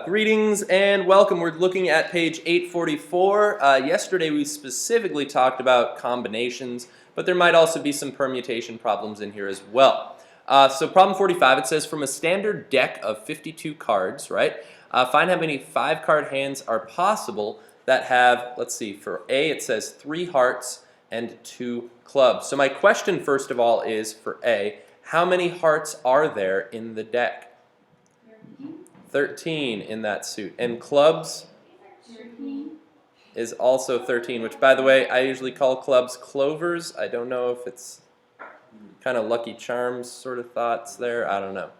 Greetings and welcome. We're looking at page 844. Yesterday we specifically talked about combinations, but there might also be some permutation problems in here as well. So problem 45, it says from a standard deck of 52 cards, right? Find how many 5-card hands are possible that have, let's see, for A it says 3 hearts and 2 clubs. So my question first of all is for A, how many hearts are there in the deck? 13 in that suit. And clubs 13 is also 13, which by the way, I usually call clubs clovers. I don't know if it's kind of Lucky Charms sort of thoughts there. I don't know.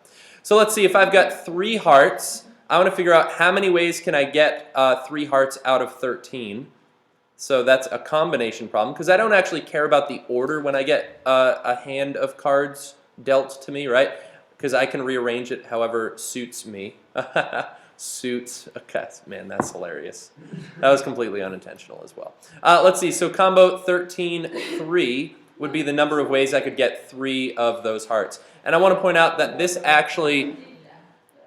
So let's see, if I've got 3 hearts, I want to figure out how many ways can I get 3 hearts out of 13. So that's a combination problem, because I don't actually care about the order when I get a hand of cards dealt to me, right? Because I can rearrange it however suits me. Suits. Okay, man, that's hilarious. That was completely unintentional as well. Let's see, so combo 13-3 would be the number of ways I could get 3 of those hearts. And I want to point out that this actually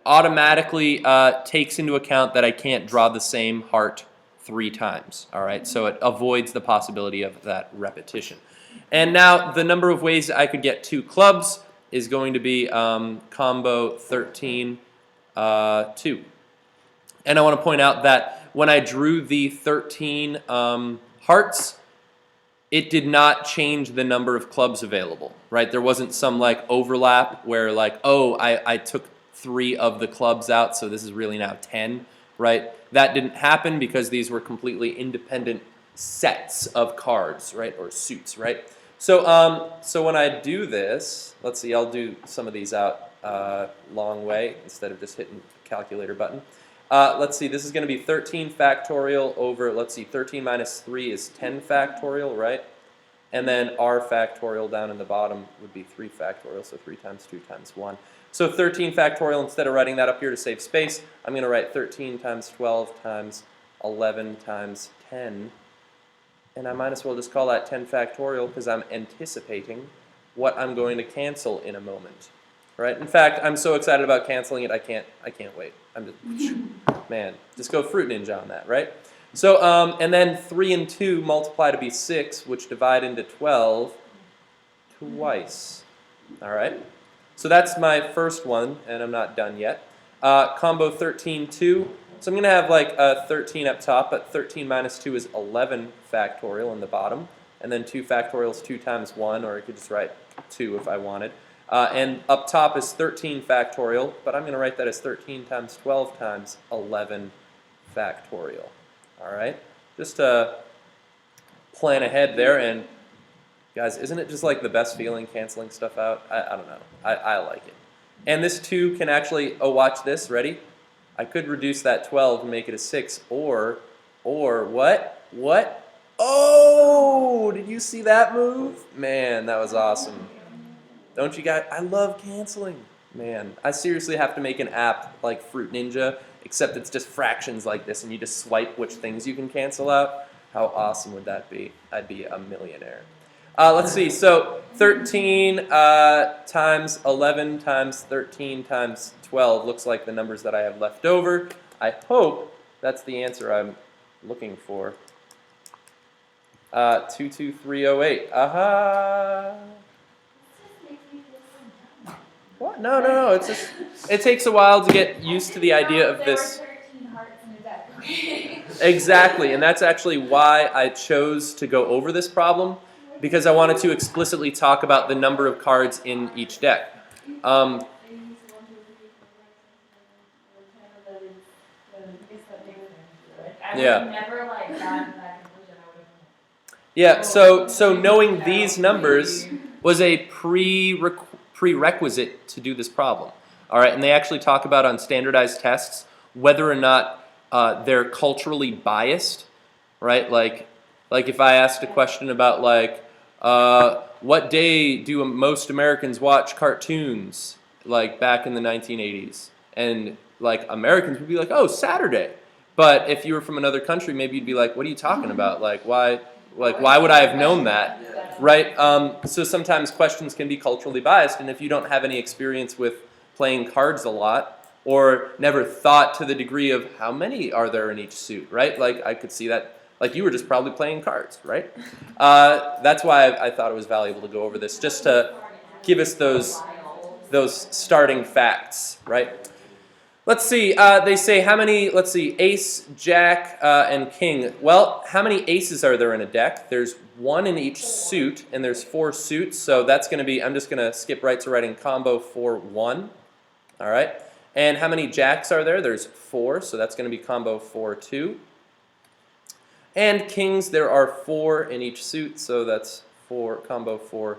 automatically takes into account that I can't draw the same heart 3 times. All right, so it avoids the possibility of that repetition. And now the number of ways I could get 2 clubs is going to be combo 13-2. And I want to point out that when I drew the 13 hearts, it did not change the number of clubs available, right? There wasn't some like overlap where like, oh, I took 3 of the clubs out, so this is really now 10, right? That didn't happen because these were completely independent sets of cards, right, or suits, right? So, so when I do this, let's see, I'll do some of these out long way instead of just hitting the calculator button. Let's see, this is going to be 13 factorial over, let's see, 13 minus 3 is 10 factorial, right? And then r factorial down in the bottom would be 3 factorial, so 3 times 2 times 1. So 13 factorial, instead of writing that up here to save space, I'm going to write 13 times 12 times 11 times 10. And I might as well just call that 10 factorial because I'm anticipating what I'm going to cancel in a moment, right? In fact, I'm so excited about canceling it, I can't wait. I'm just, man, just go Fruit Ninja on that, right? So, and then 3 and 2 multiply to be 6, which divide into 12 twice, all right? So that's my first one, and I'm not done yet. Combo 13-2. So I'm going to have like 13 up top, but 13 minus 2 is 11 factorial in the bottom. And then 2 factorial is 2 times 1, or I could just write 2 if I wanted. And up top is 13 factorial, but I'm going to write that as 13 times 12 times 11 factorial. All right? Just to plan ahead there. And guys, isn't it just like the best feeling canceling stuff out? I don't know. I like it. And this 2 can actually, oh, watch this. Ready? I could reduce that 12 and make it a 6, or what? What? Oh, did you see that move? Man, that was awesome. Don't you guys? I love canceling. Man, I seriously have to make an app like Fruit Ninja, except it's just fractions like this, and you just swipe which things you can cancel out. How awesome would that be? I'd be a millionaire. Let's see, so 13 times 11 times 13 times 12 looks like the numbers that I have left over. I hope that's the answer I'm looking for. 22308. Aha! What? No. It's just, it takes a while to get used to the idea of this. There were 13 hearts in the deck. Exactly, and that's actually why I chose to go over this problem, because I wanted to explicitly talk about the number of cards in each deck. Yeah. Yeah, so knowing these numbers was a prerequisite to do this problem. All right, and they actually talk about on standardized tests whether or not they're culturally biased, right? Like if I asked a question about like, what day do most Americans watch cartoons, like back in the 1980s? And like Americans would be like, oh, Saturday. But if you were from another country, maybe you'd be like, what are you talking about? Like, why Like, why would I have known that? Right? So sometimes questions can be culturally biased, and if you don't have any experience with playing cards a lot, or never thought to the degree of how many are there in each suit, right? Like, I could see that, like, you were just probably playing cards, right? That's why I thought it was valuable to go over this, just to give us those starting facts, right? Let's see, they say how many, let's see, ace, jack, and king. Well, how many aces are there in a deck? There's one in each suit, and there's 4 suits, so that's going to be, I'm just going to skip right to writing combo 4-1, all right? And how many jacks are there? There's 4, so that's going to be combo 4-2. And kings, there are 4 in each suit, so that's combo 4-2.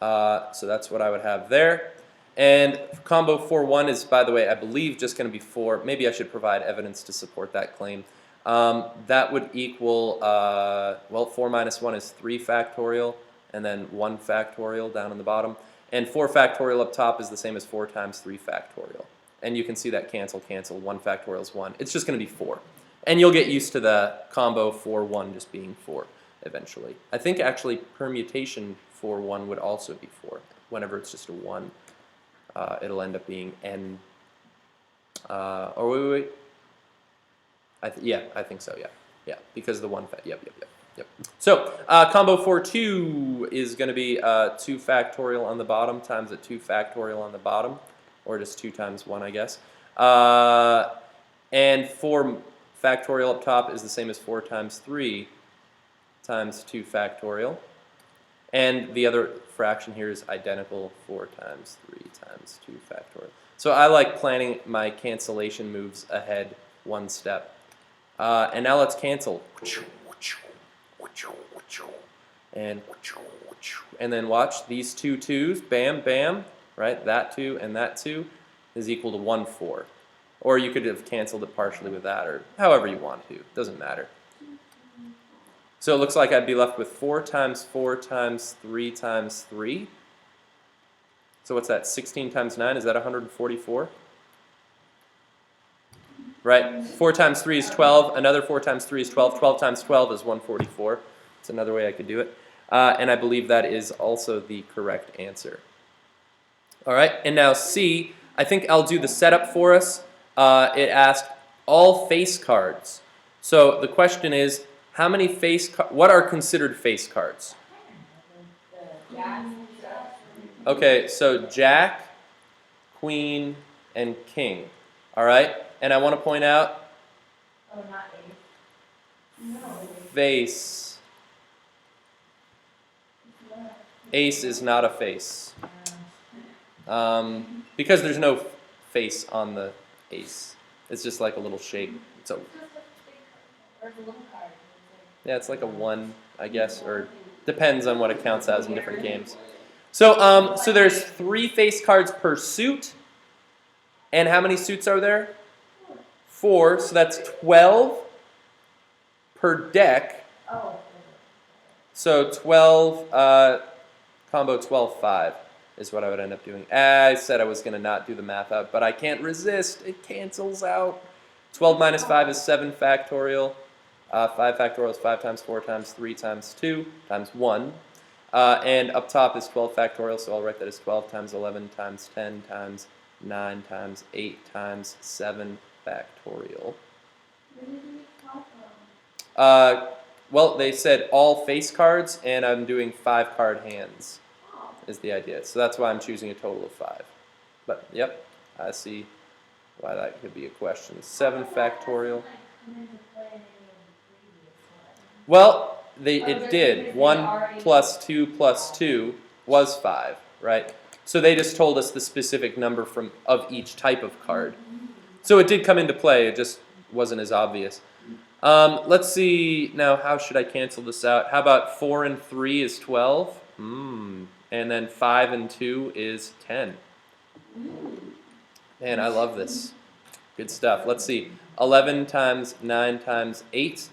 So that's what I would have there. And combo 4-1 is, by the way, I believe just going to be 4. Maybe I should provide evidence to support that claim. That would equal, well, 4 minus 1 is 3 factorial, and then 1 factorial down on the bottom. And 4 factorial up top is the same as 4 times 3 factorial. And you can see that cancel, 1 factorial is 1. It's just going to be 4. And you'll get used to the combo 4-1 just being 4 eventually. I think actually permutation 4-1 would also be 4. Whenever it's just a 1, it'll end up being n. Or wait. Yeah, I think so, yeah. Yeah, because the 1, yep. So, combo 4-2 is going to be 2 factorial on the bottom times a 2 factorial on the bottom, or just 2 times 1, I guess. And 4 factorial up top is the same as 4 times 3 times 2 factorial. And the other fraction here is identical, 4 times 3 times 2 factorial. So I like planning my cancellation moves ahead 1 step. And now let's cancel. And then watch these 2 2's, bam, bam, right? That 2 and that 2 is equal to 1, 4. Or you could have canceled it partially with that, or however you want to. Doesn't matter. So it looks like I'd be left with 4 times 4 times 3 times 3. So what's that? 16 times 9, is that 144? Right? 4 times 3 is 12. Another 4 times 3 is 12. 12 times 12 is 144. That's another way I could do it. And I believe that is also the correct answer. All right, and now C, I think I'll do the setup for us. It asked all face cards. So the question is, how many what are considered face cards? Okay, so Jack, Queen, and King. All right, and I want to point out face. Ace is not a face. Because there's no face on the ace. It's just like a little shape. So yeah, it's like a 1, I guess, or depends on what it counts as in different games. So so there's 3 face cards per suit. And how many suits are there? 4, so that's 12 per deck. So 12, combo 12-5 is what I would end up doing. I said I was going to not do the math out, but I can't resist. It cancels out. 12 minus 5 is 7 factorial. 5 factorial is 5 times 4 times 3 times 2 times 1. And up top is 12 factorial, so I'll write that as 12 times 11 times 10 times 9 times 8 times 7 factorial. Well, they said all face cards, and I'm doing 5 card hands is the idea. So that's why I'm choosing a total of 5. But, yep, I see why that could be a question. 7 factorial. Well, it did. 1 plus 2 plus 2 was 5, right? So they just told us the specific number of each type of card. So it did come into play. It just wasn't as obvious. Let's see. Now, how should I cancel this out? How about 4 and 3 is 12? And then 5 and 2 is 10. Man, I love this. Good stuff. Let's see. 11 times 9 times 8.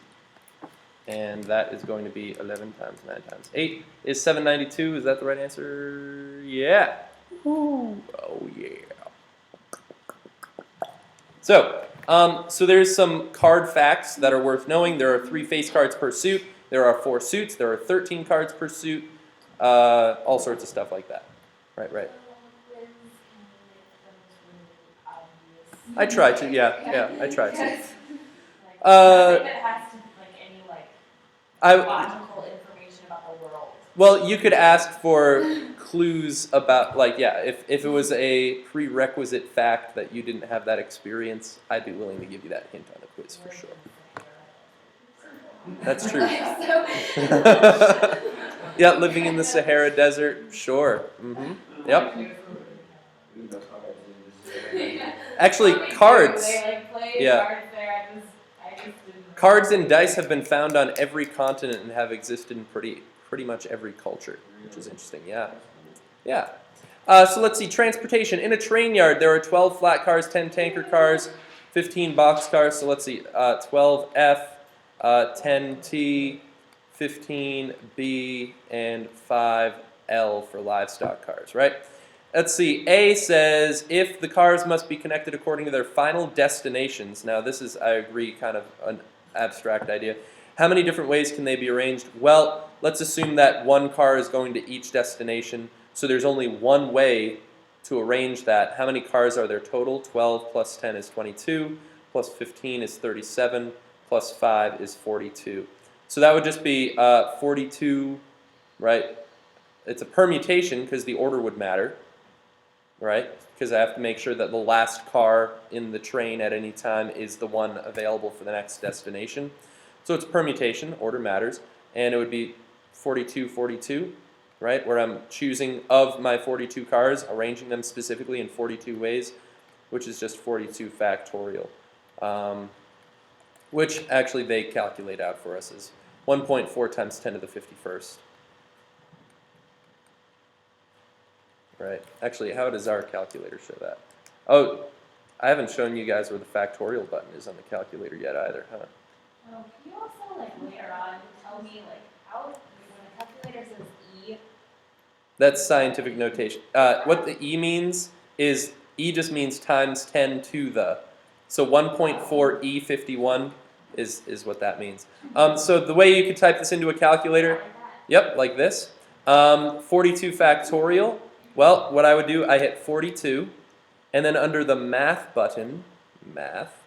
And that is going to be 11 times 9 times 8 is 792. Is that the right answer? Yeah. Ooh. Oh, yeah. So there's some card facts that are worth knowing. There are 3 face cards per suit. There are 4 suits. There are 13 cards per suit. All sorts of stuff like that. Right. I try to, yeah, I try to. Nothing that has to like any like logical information about the world. Well, you could ask for clues about, like, yeah, if it was a prerequisite fact that you didn't have that experience, I'd be willing to give you that hint on the quiz for sure. That's true. Yeah, living in the Sahara Desert, sure. Yep. Actually, cards. Yeah. Cards and dice have been found on every continent and have existed in pretty much every culture, which is interesting. Yeah. So let's see. Transportation. In a train yard, there are 12 flat cars, 10 tanker cars, 15 box cars. So let's see. 12F, 10T, 15B, and 5L for livestock cars, right? Let's see. A says if the cars must be connected according to their final destinations. Now, this is, I agree, kind of an abstract idea. How many different ways can they be arranged? Well, let's assume that one car is going to each destination, so there's only one way to arrange that. How many cars are there total? 12 plus 10 is 22, plus 15 is 37, plus 5 is 42. So that would just be 42, right? It's a permutation because the order would matter, right? Because I have to make sure that the last car in the train at any time is the one available for the next destination. So it's permutation, order matters, and it would be 42, 42, right? Where I'm choosing of my 42 cars, arranging them specifically in 42 ways, which is just 42 factorial. Which actually they calculate out for us as 1.4 times 10 to the 51st. Right. Actually, how does our calculator show that? Oh, I haven't shown you guys where the factorial button is on the calculator yet either, huh? Can you also like later on tell me like how when the calculator says E? That's scientific notation. What the E means is E just means times 10 to the. So 1.4 E51 is what that means. So the way you could type this into a calculator, yep, like this. 42 factorial. Well, what I would do, I hit 42, and then under the math button, math,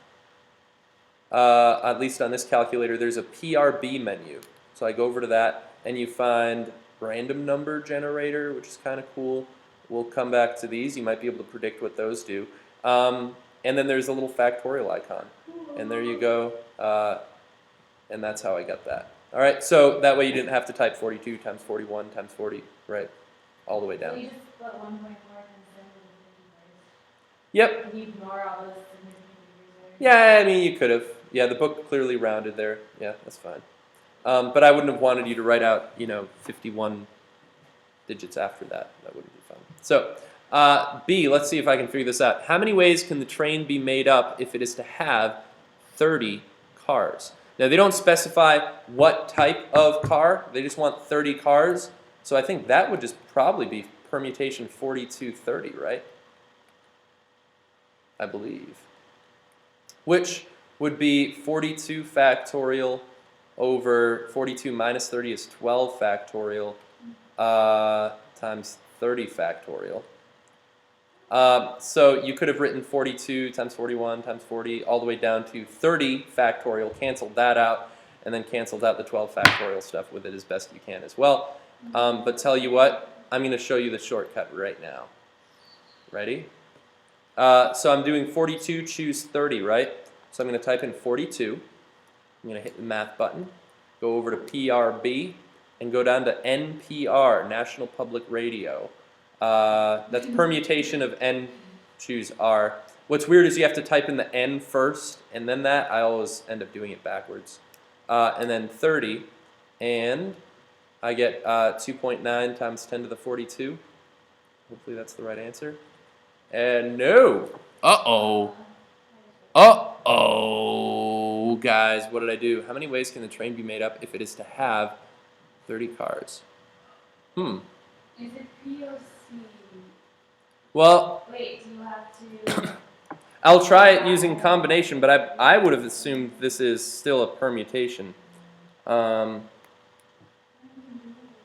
at least on this calculator, there's a PRB menu. So I go over to that, and you find random number generator, which is kind of cool. We'll come back to these. You might be able to predict what those do. And then there's a little factorial icon. And there you go. And that's how I got that. All right, so that way you didn't have to type 42 times 41 times 40, right? All the way down. So you just put 1.4 times 10 to the 51st. Yep. And you ignore all those significant figures. Yeah, I mean, you could have. Yeah, the book clearly rounded there. Yeah, that's fine. But I wouldn't have wanted you to write out, 51 digits after that. That wouldn't be fun. So, B, let's see if I can figure this out. How many ways can the train be made up if it is to have 30 cars? Now, they don't specify what type of car. They just want 30 cars. So I think that would just probably be permutation 4230, right? I believe. Which would be 42 factorial over 42 minus 30 is 12 factorial times 30 factorial. So you could have written 42 times 41 times 40 all the way down to 30 factorial, canceled that out, and then canceled out the 12 factorial stuff with it as best you can as well. But tell you what, I'm going to show you the shortcut right now. Ready? So I'm doing 42, choose 30, right? So I'm going to type in 42. I'm going to hit the math button, go over to PRB, and go down to NPR, National Public Radio. That's permutation of N, choose R. What's weird is you have to type in the N first, and then that. I always end up doing it backwards. And then 30, and I get 2.9 times 10 to the 42. Hopefully that's the right answer. And no. Uh-oh. Uh-oh. Guys, what did I do? How many ways can the train be made up if it is to have 30 cars? Is it P or C? Well, Wait, do you have to... I'll try it using combination, but I would have assumed this is still a permutation.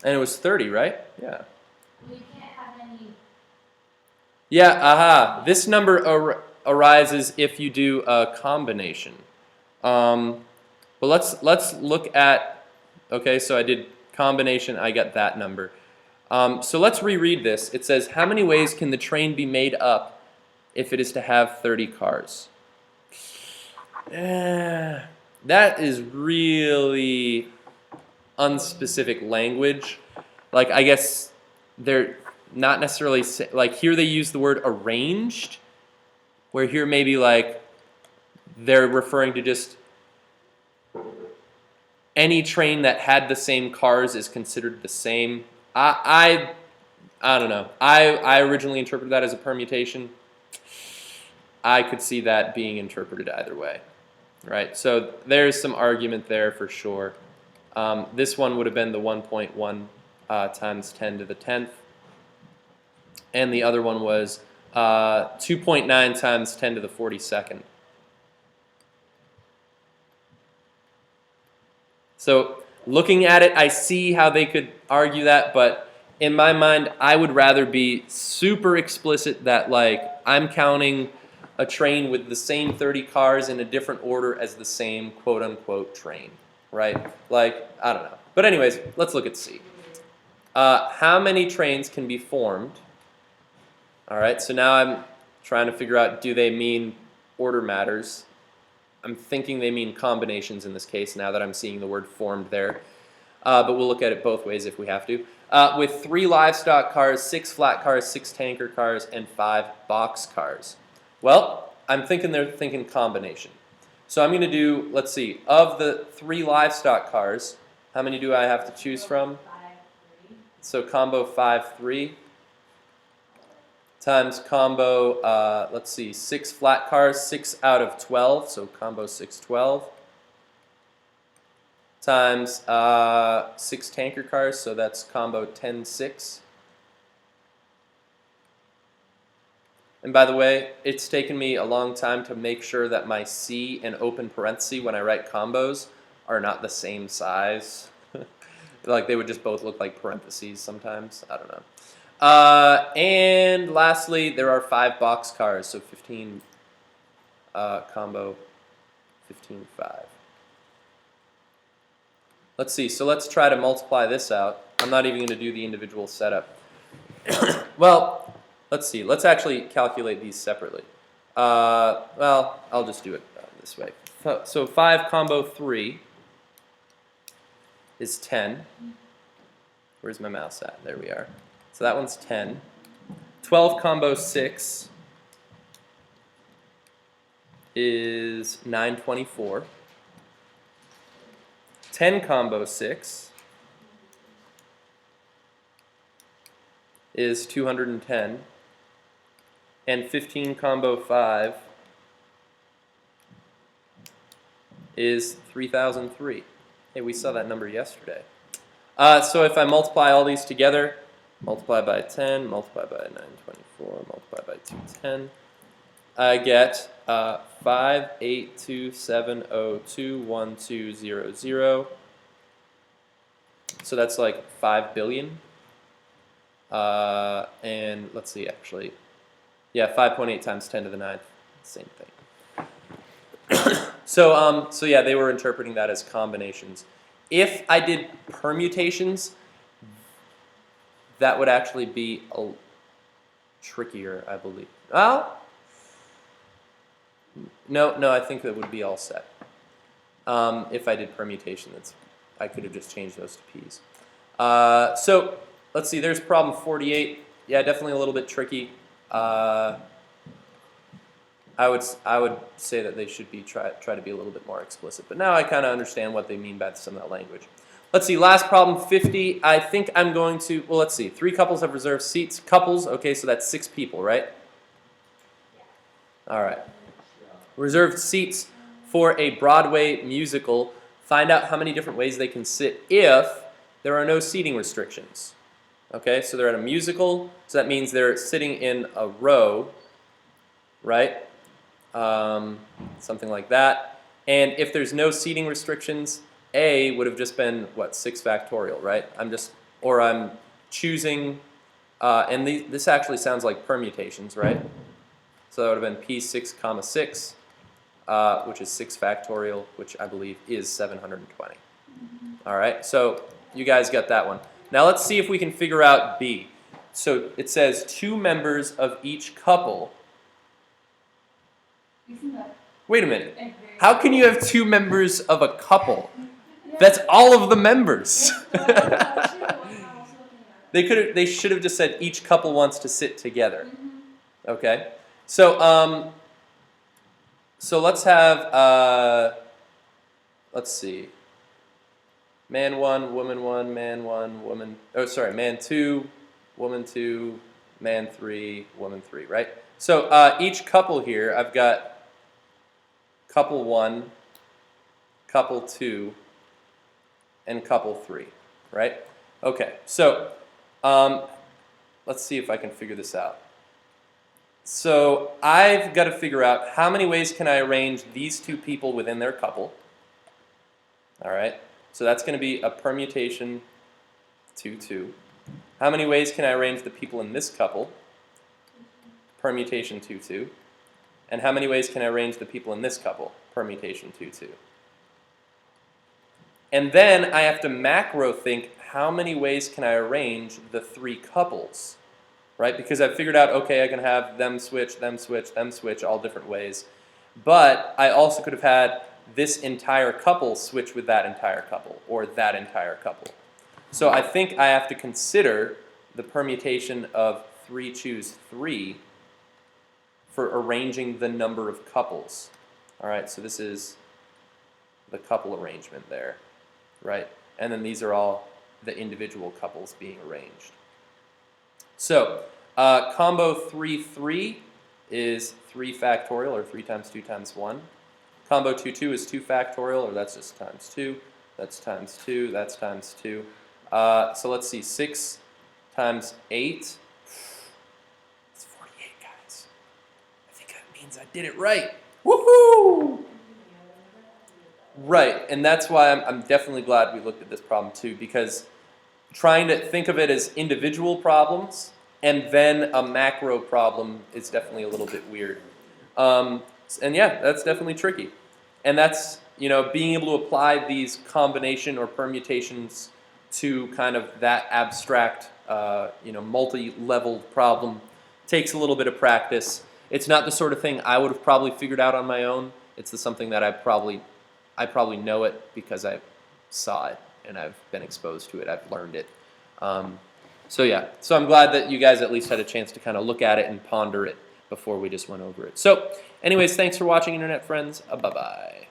And it was 30, right? Yeah. Well, you can't have any. Yeah, aha. This number arises if you do a combination. But let's look at, okay, so I did combination, I got that number. So let's reread this. It says, how many ways can the train be made up if it is to have 30 cars? That is really unspecific language. Like, I guess they're not necessarily, like here they use the word arranged, where here maybe like they're referring to just any train that had the same cars is considered the same. I don't know. I originally interpreted that as a permutation. I could see that being interpreted either way, right? So there's some argument there for sure. This one would have been the 1.1 times 10 to the 10th. And the other one was 2.9 times 10 to the 42nd. So looking at it, I see how they could argue that, but in my mind, I would rather be super explicit that like I'm counting a train with the same 30 cars in a different order as the same quote-unquote train, right? Like, I don't know. But anyways, let's look at C. How many trains can be formed? All right, so now I'm trying to figure out, do they mean order matters? I'm thinking they mean combinations in this case now that I'm seeing the word formed there. But we'll look at it both ways if we have to. With 3 livestock cars, 6 flat cars, 6 tanker cars, and 5 box cars. Well, I'm thinking they're thinking combination. So I'm going to do, let's see, of the 3 livestock cars, how many do I have to choose from? 5, 3. So combo 5, 3 times combo, let's see, 6 flat cars, 6 out of 12, so combo 6, 12. Times 6 tanker cars, so that's combo 10, 6. And by the way, it's taken me a long time to make sure that my C and open parenthesis when I write combos are not the same size. Like they would just both look like parentheses sometimes. I don't know. And lastly, there are 5 box cars, so 15 combo 15, 5. Let's see, so let's try to multiply this out. I'm not even going to do the individual setup. Well, let's see, let's actually calculate these separately. Well, I'll just do it this way. So 5 combo 3 is 10. Where's my mouse at? There we are. So that one's 10. 12 combo 6 is 924. 10 combo 6 is 210. And 15 combo 5 is 3003. Hey, we saw that number yesterday. So if I multiply all these together, multiply by 10, multiply by 924, multiply by 210, I get 582702120. So that's like 5 billion. And let's see, actually, yeah, 5.8 times 10 to the 9th, same thing. So yeah, they were interpreting that as combinations. If I did permutations, that would actually be trickier, I believe. Well, no, I think that would be all set. If I did permutation, I could have just changed those to p's. So let's see. There's problem 48. Yeah, definitely a little bit tricky. I would say that they should be try to be a little bit more explicit. But now I kind of understand what they mean by some of that language. Let's see, last problem, 50. I think I'm going to, well, let's see. 3 couples have reserved seats. Couples, okay, so that's 6 people, right? All right. Reserved seats for a Broadway musical. Find out how many different ways they can sit if there are no seating restrictions. Okay, so they're at a musical, so that means they're sitting in a row, right? Something like that. And if there's no seating restrictions, A would have just been, what, 6 factorial, right? I'm just or I'm choosing, and this actually sounds like permutations, right? So that would have been P6 comma 6, which is 6 factorial, which I believe is 720. All right, so you guys got that one. Now let's see if we can figure out B. So it says 2 members of each couple. Wait a minute. How can you have 2 members of a couple? That's all of the members. They should have just said each couple wants to sit together. Okay. So let's have let's see. Man 1, woman 1, man 1, woman. Oh, sorry. Man 2, woman 2, man 3, woman 3. Right. So each couple here, I've got couple 1, couple 2, and couple 3. Right. Okay. So let's see if I can figure this out. So I've got to figure out how many ways can I arrange these 2 people within their couple. All right. So that's going to be a permutation 2-2. How many ways can I arrange the people in this couple? Permutation 2-2. And how many ways can I arrange the people in this couple? Permutation 2-2. And then I have to macro think how many ways can I arrange the 3 couples, right? Because I've figured out, okay, I can have them switch, them switch, them switch, all different ways. But I also could have had this entire couple switch with that entire couple, or that entire couple. So I think I have to consider the permutation of 3 choose 3 for arranging the number of couples. All right, so this is the couple arrangement there, right? And then these are all the individual couples being arranged. So combo 3-3 is 3 factorial, or 3 times 2 times 1. Combo 2-2 is 2 factorial, or that's just times 2. That's times 2. That's times 2. So let's see, 6 times 8. It's 48, guys. I think that means I did it right. Woohoo! Right, and that's why I'm definitely glad we looked at this problem too, because trying to think of it as individual problems and then a macro problem is definitely a little bit weird. And yeah, that's definitely tricky. And that's, being able to apply these combination or permutations to kind of that abstract, multi-level problem takes a little bit of practice. It's not the sort of thing I would have probably figured out on my own. It's something that I probably know it because I saw it and I've been exposed to it. I've learned it. So I'm glad that you guys at least had a chance to kind of look at it and ponder it before we just went over it. So anyways, thanks for watching, Internet friends. Bye-bye.